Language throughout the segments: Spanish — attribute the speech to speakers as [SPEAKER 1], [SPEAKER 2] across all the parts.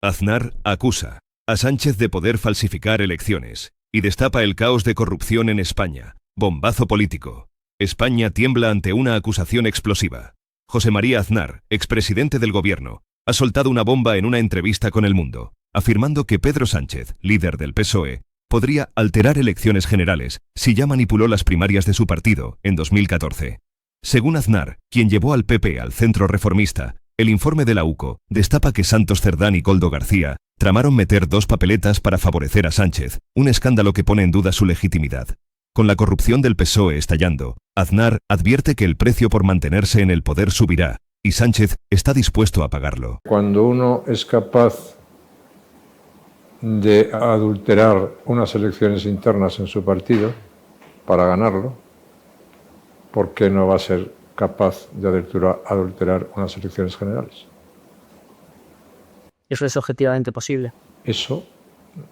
[SPEAKER 1] Aznar acusa a Sánchez de poder falsificar elecciones y destapa el caos de corrupción en España. Bombazo político. España tiembla ante una acusación explosiva. José María Aznar, expresidente del gobierno, ha soltado una bomba en una entrevista con El Mundo, afirmando que Pedro Sánchez, líder del PSOE, podría alterar elecciones generales si ya manipuló las primarias de su partido en 2014. Según Aznar, quien llevó al PP al centro reformista, el informe de la UCO destapa que Santos Cerdán y Koldo García tramaron meter 2 papeletas para favorecer a Sánchez, un escándalo que pone en duda su legitimidad. Con la corrupción del PSOE estallando, Aznar advierte que el precio por mantenerse en el poder subirá, y Sánchez está dispuesto a pagarlo.
[SPEAKER 2] Cuando uno es capaz de adulterar unas elecciones internas en su partido para ganarlo, ¿por qué no va a ser capaz de adulterar unas elecciones generales?
[SPEAKER 3] ¿Eso es objetivamente posible?
[SPEAKER 2] Eso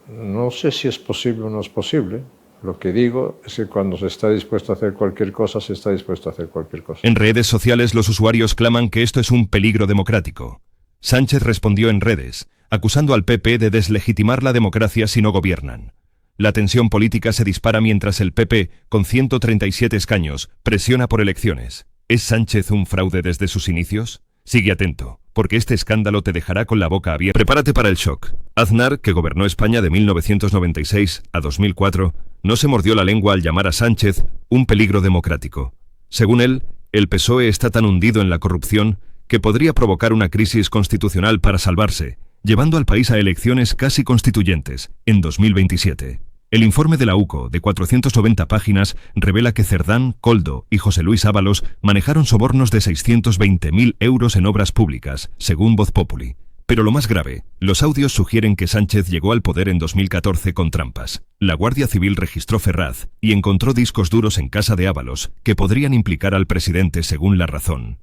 [SPEAKER 2] no sé si es posible o no es posible. Lo que digo es que cuando se está dispuesto a hacer cualquier cosa, se está dispuesto a hacer cualquier cosa.
[SPEAKER 1] En redes sociales los usuarios claman que esto es un peligro democrático. Sánchez respondió en redes, acusando al PP de deslegitimar la democracia si no gobiernan. La tensión política se dispara mientras el PP, con 137 escaños, presiona por elecciones. ¿Es Sánchez un fraude desde sus inicios? Sigue atento, porque este escándalo te dejará con la boca abierta. Prepárate para el shock. Aznar, que gobernó España de 1996 a 2004, no se mordió la lengua al llamar a Sánchez un peligro democrático. Según él, el PSOE está tan hundido en la corrupción que podría provocar una crisis constitucional para salvarse, llevando al país a elecciones casi constituyentes en 2027. El informe de la UCO, de 490 páginas, revela que Cerdán, Koldo y José Luis Ábalos manejaron sobornos de 620.000 euros en obras públicas, según Voz Populi. Pero lo más grave, los audios sugieren que Sánchez llegó al poder en 2014 con trampas. La Guardia Civil registró Ferraz y encontró discos duros en casa de Ábalos que podrían implicar al presidente según La Razón.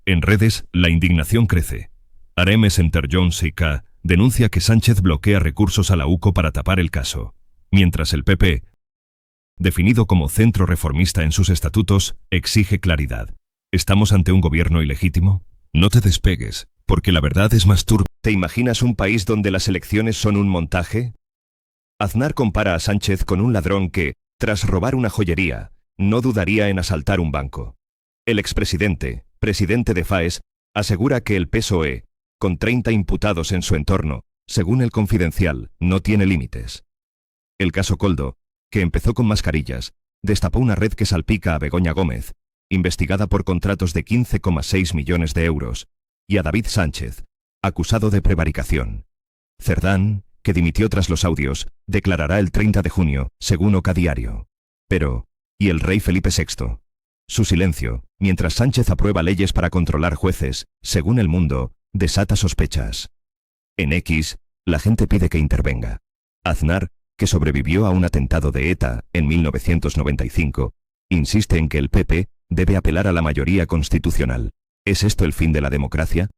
[SPEAKER 1] En redes, la indignación crece. Aremes Enter-Jones y denuncia que Sánchez bloquea recursos a la UCO para tapar el caso. Mientras el PP, definido como centro reformista en sus estatutos, exige claridad. ¿Estamos ante un gobierno ilegítimo? No te despegues, porque la verdad es más turbia. ¿Te imaginas un país donde las elecciones son un montaje? Aznar compara a Sánchez con un ladrón que, tras robar una joyería, no dudaría en asaltar un banco. El expresidente, presidente de FAES, asegura que el PSOE, con 30 imputados en su entorno, según El Confidencial, no tiene límites. El caso Koldo, que empezó con mascarillas, destapó una red que salpica a Begoña Gómez, investigada por contratos de 15,6 millones de euros, y a David Sánchez, acusado de prevaricación. Cerdán, que dimitió tras los audios, declarará el 30 de junio, según Oca Diario. Pero, ¿y el rey Felipe VI? Su silencio, mientras Sánchez aprueba leyes para controlar jueces, según El Mundo, desata sospechas. En X, la gente pide que intervenga. Aznar, que sobrevivió a un atentado de ETA en 1995, insiste en que el PP debe apelar a la mayoría constitucional. ¿Es esto el fin de la democracia?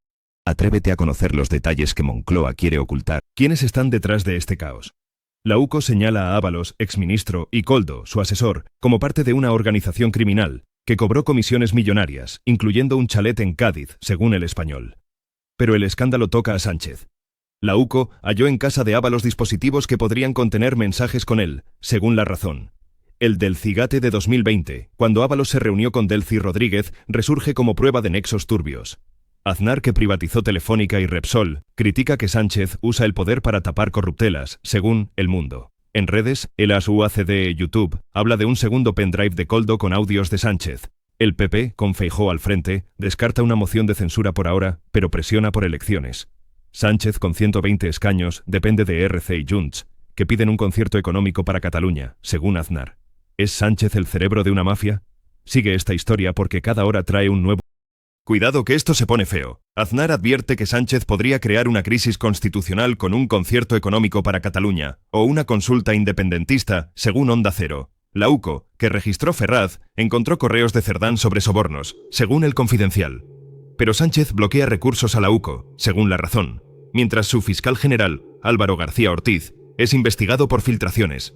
[SPEAKER 1] Atrévete a conocer los detalles que Moncloa quiere ocultar. ¿Quiénes están detrás de este caos? La UCO señala a Ábalos, exministro, y Koldo, su asesor, como parte de una organización criminal que cobró comisiones millonarias, incluyendo un chalet en Cádiz, según El Español. Pero el escándalo toca a Sánchez. La UCO halló en casa de Ábalos dispositivos que podrían contener mensajes con él, según La Razón. El del Cigate de 2020, cuando Ábalos se reunió con Delcy Rodríguez, resurge como prueba de nexos turbios. Aznar, que privatizó Telefónica y Repsol, critica que Sánchez usa el poder para tapar corruptelas, según El Mundo. En redes, el ASUACD YouTube habla de un segundo pendrive de Koldo con audios de Sánchez. El PP, con Feijóo al frente, descarta una moción de censura por ahora, pero presiona por elecciones. Sánchez, con 120 escaños, depende de RC y Junts, que piden un concierto económico para Cataluña, según Aznar. ¿Es Sánchez el cerebro de una mafia? Sigue esta historia porque cada hora trae un nuevo... Cuidado que esto se pone feo. Aznar advierte que Sánchez podría crear una crisis constitucional con un concierto económico para Cataluña, o una consulta independentista, según Onda Cero. La UCO, que registró Ferraz, encontró correos de Cerdán sobre sobornos, según El Confidencial. Pero Sánchez bloquea recursos a la UCO, según La Razón, mientras su fiscal general, Álvaro García Ortiz, es investigado por filtraciones.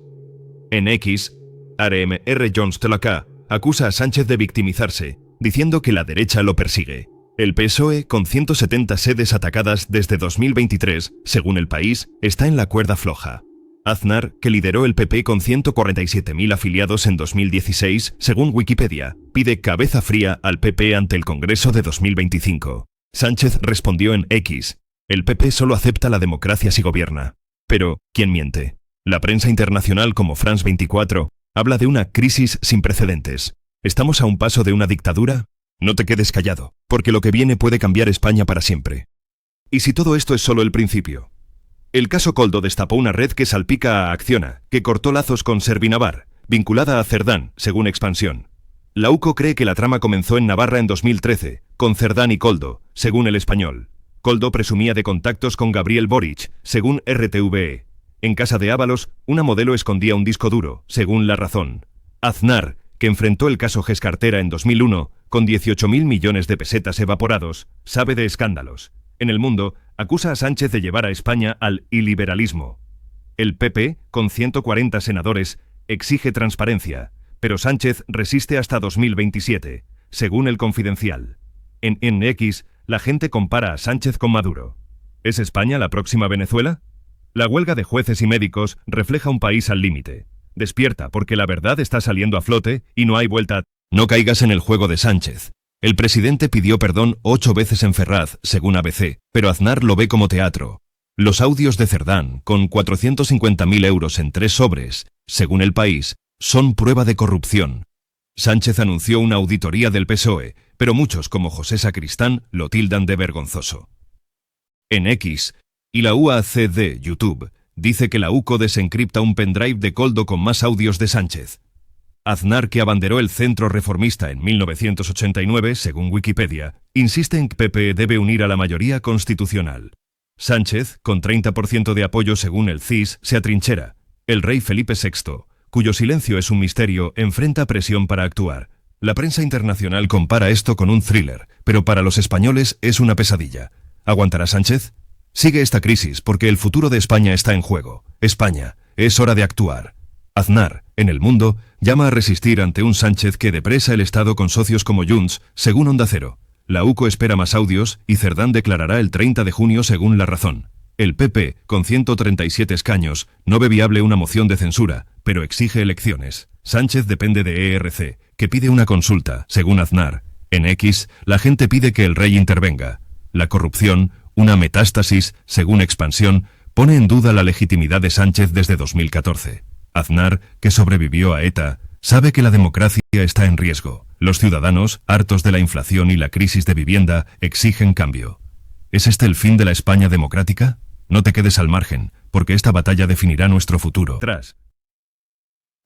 [SPEAKER 1] En X, R. Jones Telacá acusa a Sánchez de victimizarse, diciendo que la derecha lo persigue. El PSOE, con 170 sedes atacadas desde 2023, según El País, está en la cuerda floja. Aznar, que lideró el PP con 147.000 afiliados en 2016, según Wikipedia, pide cabeza fría al PP ante el Congreso de 2025. Sánchez respondió en X: el PP solo acepta la democracia si gobierna. Pero, ¿quién miente? La prensa internacional como France 24 habla de una crisis sin precedentes. ¿Estamos a un paso de una dictadura? No te quedes callado, porque lo que viene puede cambiar España para siempre. ¿Y si todo esto es solo el principio? El caso Koldo destapó una red que salpica a Acciona, que cortó lazos con Servinavar, vinculada a Cerdán, según Expansión. La UCO cree que la trama comenzó en Navarra en 2013, con Cerdán y Koldo, según El Español. Koldo presumía de contactos con Gabriel Boric, según RTVE. En casa de Ábalos, una modelo escondía un disco duro, según La Razón. Aznar, que enfrentó el caso Gescartera en 2001, con 18.000 millones de pesetas evaporados, sabe de escándalos. En El Mundo, acusa a Sánchez de llevar a España al iliberalismo. El PP, con 140 senadores, exige transparencia, pero Sánchez resiste hasta 2027, según El Confidencial. En NX, la gente compara a Sánchez con Maduro. ¿Es España la próxima Venezuela? La huelga de jueces y médicos refleja un país al límite. Despierta, porque la verdad está saliendo a flote y no hay vuelta. No caigas en el juego de Sánchez. El presidente pidió perdón 8 veces en Ferraz, según ABC, pero Aznar lo ve como teatro. Los audios de Cerdán, con 450.000 euros en 3 sobres, según El País, son prueba de corrupción. Sánchez anunció una auditoría del PSOE, pero muchos, como José Sacristán, lo tildan de vergonzoso. En X, y la UAC de YouTube, dice que la UCO desencripta un pendrive de Koldo con más audios de Sánchez. Aznar, que abanderó el Centro Reformista en 1989, según Wikipedia, insiste en que PP debe unir a la mayoría constitucional. Sánchez, con 30% de apoyo según el CIS, se atrinchera. El rey Felipe VI, cuyo silencio es un misterio, enfrenta presión para actuar. La prensa internacional compara esto con un thriller, pero para los españoles es una pesadilla. ¿Aguantará Sánchez? Sigue esta crisis porque el futuro de España está en juego. España, es hora de actuar. Aznar, en El Mundo, llama a resistir ante un Sánchez que depresa el Estado con socios como Junts, según Onda Cero. La UCO espera más audios y Cerdán declarará el 30 de junio según La Razón. El PP, con 137 escaños, no ve viable una moción de censura, pero exige elecciones. Sánchez depende de ERC, que pide una consulta, según Aznar. En X, la gente pide que el rey intervenga. La corrupción, una metástasis, según Expansión, pone en duda la legitimidad de Sánchez desde 2014. Aznar, que sobrevivió a ETA, sabe que la democracia está en riesgo. Los ciudadanos, hartos de la inflación y la crisis de vivienda, exigen cambio. ¿Es este el fin de la España democrática? No te quedes al margen, porque esta batalla definirá nuestro futuro.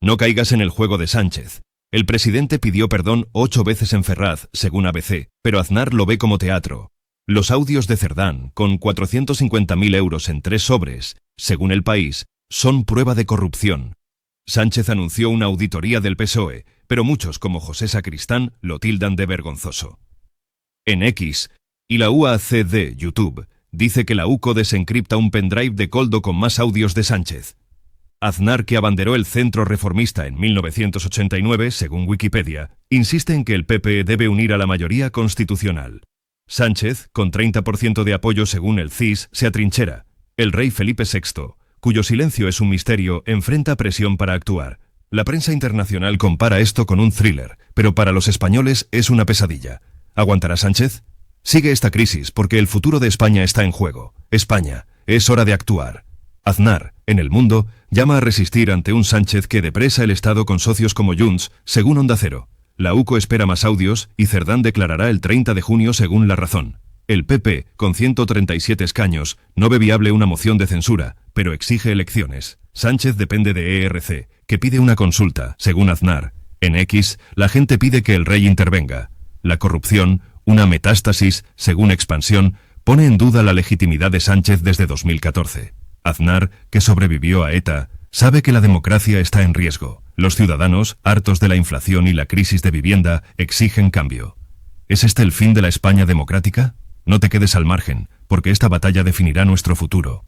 [SPEAKER 1] No caigas en el juego de Sánchez. El presidente pidió perdón 8 veces en Ferraz, según ABC, pero Aznar lo ve como teatro. Los audios de Cerdán, con 450.000 euros en 3 sobres, según El País, son prueba de corrupción. Sánchez anunció una auditoría del PSOE, pero muchos, como José Sacristán, lo tildan de vergonzoso. En X, y la UAC de YouTube, dice que la UCO desencripta un pendrive de Koldo con más audios de Sánchez. Aznar, que abanderó el Centro Reformista en 1989, según Wikipedia, insiste en que el PP debe unir a la mayoría constitucional. Sánchez, con 30% de apoyo según el CIS, se atrinchera. El rey Felipe VI, cuyo silencio es un misterio, enfrenta presión para actuar. La prensa internacional compara esto con un thriller, pero para los españoles es una pesadilla. ¿Aguantará Sánchez? Sigue esta crisis porque el futuro de España está en juego. España, es hora de actuar. Aznar, en El Mundo, llama a resistir ante un Sánchez que depresa el Estado con socios como Junts, según Onda Cero. La UCO espera más audios y Cerdán declarará el 30 de junio según La Razón. El PP, con 137 escaños, no ve viable una moción de censura, pero exige elecciones. Sánchez depende de ERC, que pide una consulta, según Aznar. En X, la gente pide que el rey intervenga. La corrupción, una metástasis, según Expansión, pone en duda la legitimidad de Sánchez desde 2014. Aznar, que sobrevivió a ETA, sabe que la democracia está en riesgo. Los ciudadanos, hartos de la inflación y la crisis de vivienda, exigen cambio. ¿Es este el fin de la España democrática? No te quedes al margen, porque esta batalla definirá nuestro futuro.